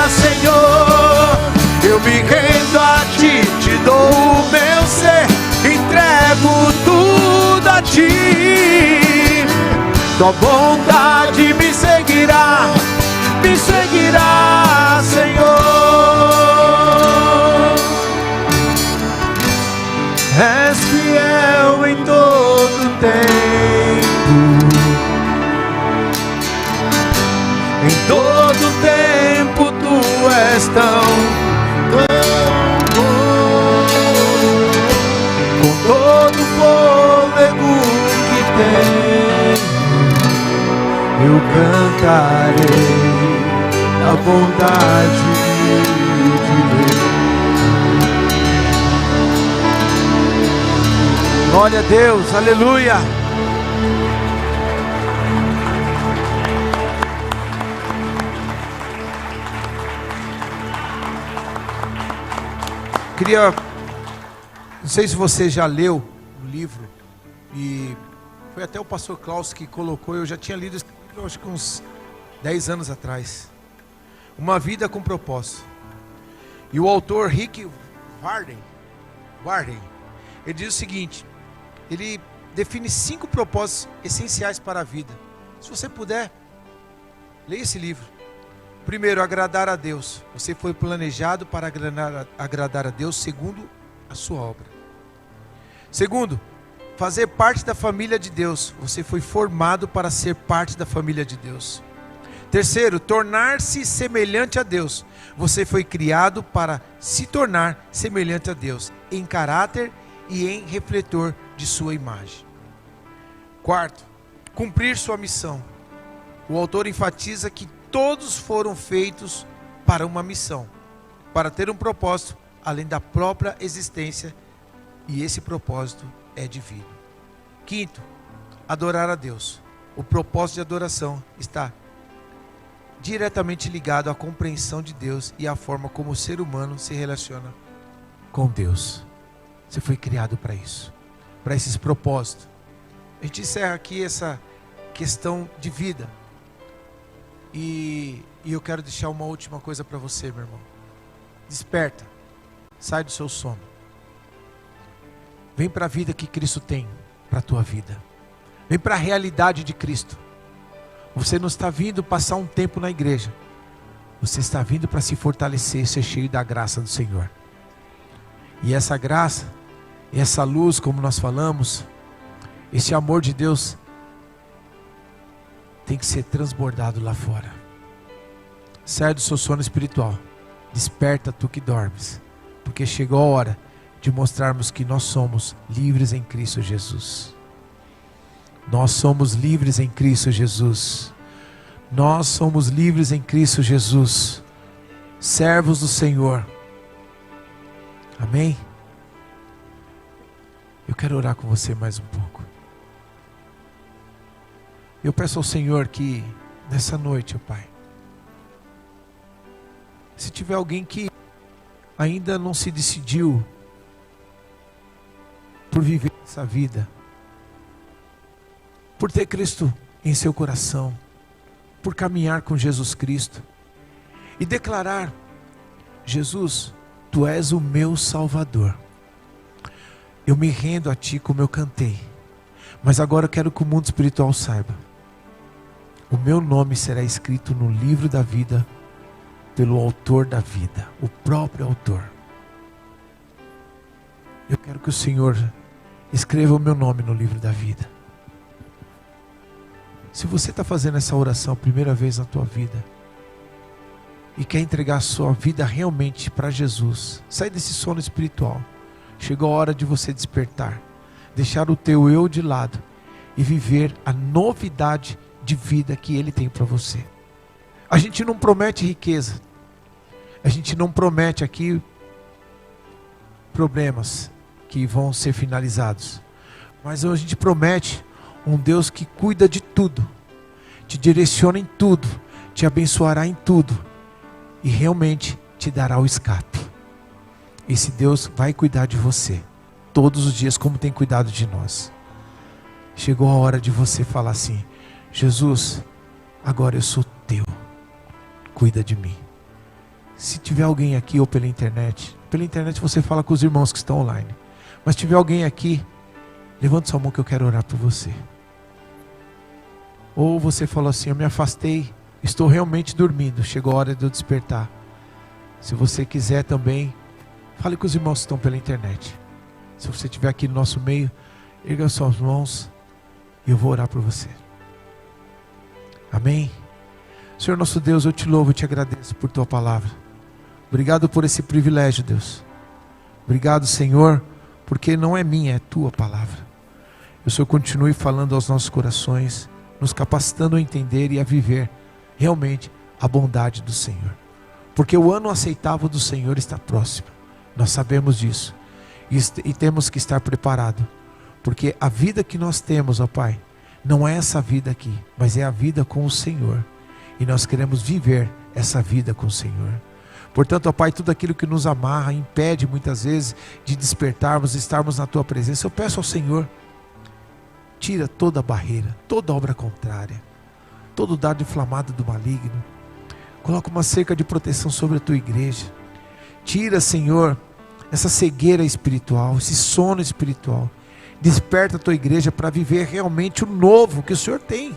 Senhor. Eu me rendo a Ti, Te dou o meu ser, entrego tudo a Ti. Tua bondade me seguirá, Senhor. És fiel em todo tempo. Em todo tempo Tu és tão bom. Com todo o fôlego que tenho, eu cantarei a bondade de Deus. Glória a Deus, aleluia. Queria, não sei se você já leu o livro E foi até o pastor Klaus que colocou, eu já tinha lido esse livro, acho que uns 10 anos atrás. Uma vida com propósito. E o autor Rick Warren, ele diz o seguinte, ele define 5 propósitos essenciais para a vida. Se você puder, leia esse livro. Primeiro, agradar a Deus. Você foi planejado para agradar a Deus segundo a sua obra. Segundo, fazer parte da família de Deus. Você foi formado para ser parte da família de Deus. Terceiro, tornar-se semelhante a Deus. Você foi criado para se tornar semelhante a Deus, em caráter e em refletor de sua imagem. Quarto, cumprir sua missão. O autor enfatiza que todos foram feitos para uma missão, para ter um propósito além da própria existência, e esse propósito é divino. Quinto, adorar a Deus. O propósito de adoração está diretamente ligado à compreensão de Deus e à forma como o ser humano se relaciona com Deus. Você foi criado para isso, para esses propósitos. A gente encerra aqui essa questão de vida. E eu quero deixar uma última coisa para você, meu irmão. Desperta, sai do seu sono. Vem para a vida que Cristo tem para a tua vida. Vem para a realidade de Cristo. Você não está vindo passar um tempo na igreja. Você está vindo para se fortalecer, ser cheio da graça do Senhor. E essa graça, essa luz, como nós falamos, esse amor de Deus tem que ser transbordado lá fora. Sai do seu sono espiritual. Desperta tu que dormes. Porque chegou a hora de mostrarmos que nós somos livres em Cristo Jesus. Nós somos livres em Cristo Jesus. Nós somos livres em Cristo Jesus. Servos do Senhor. Amém? Eu quero orar com você mais um pouco. Eu peço ao Senhor que nessa noite, ó Pai, se tiver alguém que ainda não se decidiu por viver essa vida, por ter Cristo em seu coração, por caminhar com Jesus Cristo e declarar: Jesus, Tu és o meu Salvador. Eu me rendo a Ti como eu cantei, mas agora eu quero que o mundo espiritual saiba: o meu nome será escrito no livro da vida pelo autor da vida, o próprio autor. Eu quero que o Senhor escreva o meu nome no livro da vida. Se você está fazendo essa oração a primeira vez na tua vida e quer entregar a sua vida realmente para Jesus, sai desse sono espiritual. Chegou a hora de você despertar, deixar o teu eu de lado e viver a novidade de vida que Ele tem para você. A gente não promete riqueza, a gente não promete aqui problemas que vão ser finalizados, mas a gente promete um Deus que cuida de tudo, te direciona em tudo, te abençoará em tudo e realmente te dará o escape. Esse Deus vai cuidar de você todos os dias, como tem cuidado de nós. Chegou a hora de você falar assim: Jesus, agora eu sou teu, cuida de mim. Se tiver alguém aqui ou pela internet você fala com os irmãos que estão online, mas se tiver alguém aqui, levante sua mão que eu quero orar por você. Ou você falou assim: eu me afastei, estou realmente dormindo, chegou a hora de eu despertar. Se você quiser também, fale com os irmãos que estão pela internet. Se você estiver aqui no nosso meio, erga suas mãos e eu vou orar por você. Amém? Senhor nosso Deus, eu te louvo e te agradeço por tua palavra. Obrigado por esse privilégio, Deus. Obrigado, Senhor, porque não é minha, é tua palavra. O Senhor continue falando aos nossos corações, nos capacitando a entender e a viver realmente a bondade do Senhor. Porque o ano aceitável do Senhor está próximo. Nós sabemos disso. E temos que estar preparados. Porque a vida que nós temos, ó Pai, não é essa vida aqui, mas é a vida com o Senhor. E nós queremos viver essa vida com o Senhor. Portanto, ó Pai, tudo aquilo que nos amarra, impede muitas vezes de despertarmos, estarmos na Tua presença, eu peço ao Senhor Tira toda barreira, toda obra contrária, todo dardo inflamado do maligno. Coloca uma cerca de proteção sobre a tua igreja. Tira, Senhor, essa cegueira espiritual, esse sono espiritual. Desperta a tua igreja para viver realmente o novo que o Senhor tem.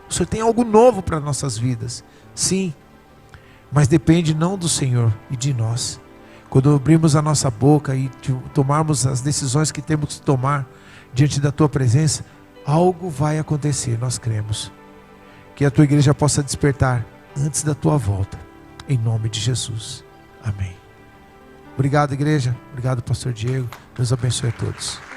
O Senhor tem algo novo para nossas vidas. Sim, mas depende não do Senhor e de nós. Quando abrimos a nossa boca e tomarmos as decisões que temos que tomar diante da tua presença, algo vai acontecer, nós cremos. Que a tua igreja possa despertar antes da tua volta, em nome de Jesus. Amém. Obrigado, igreja. Obrigado, pastor Diego. Deus abençoe a todos.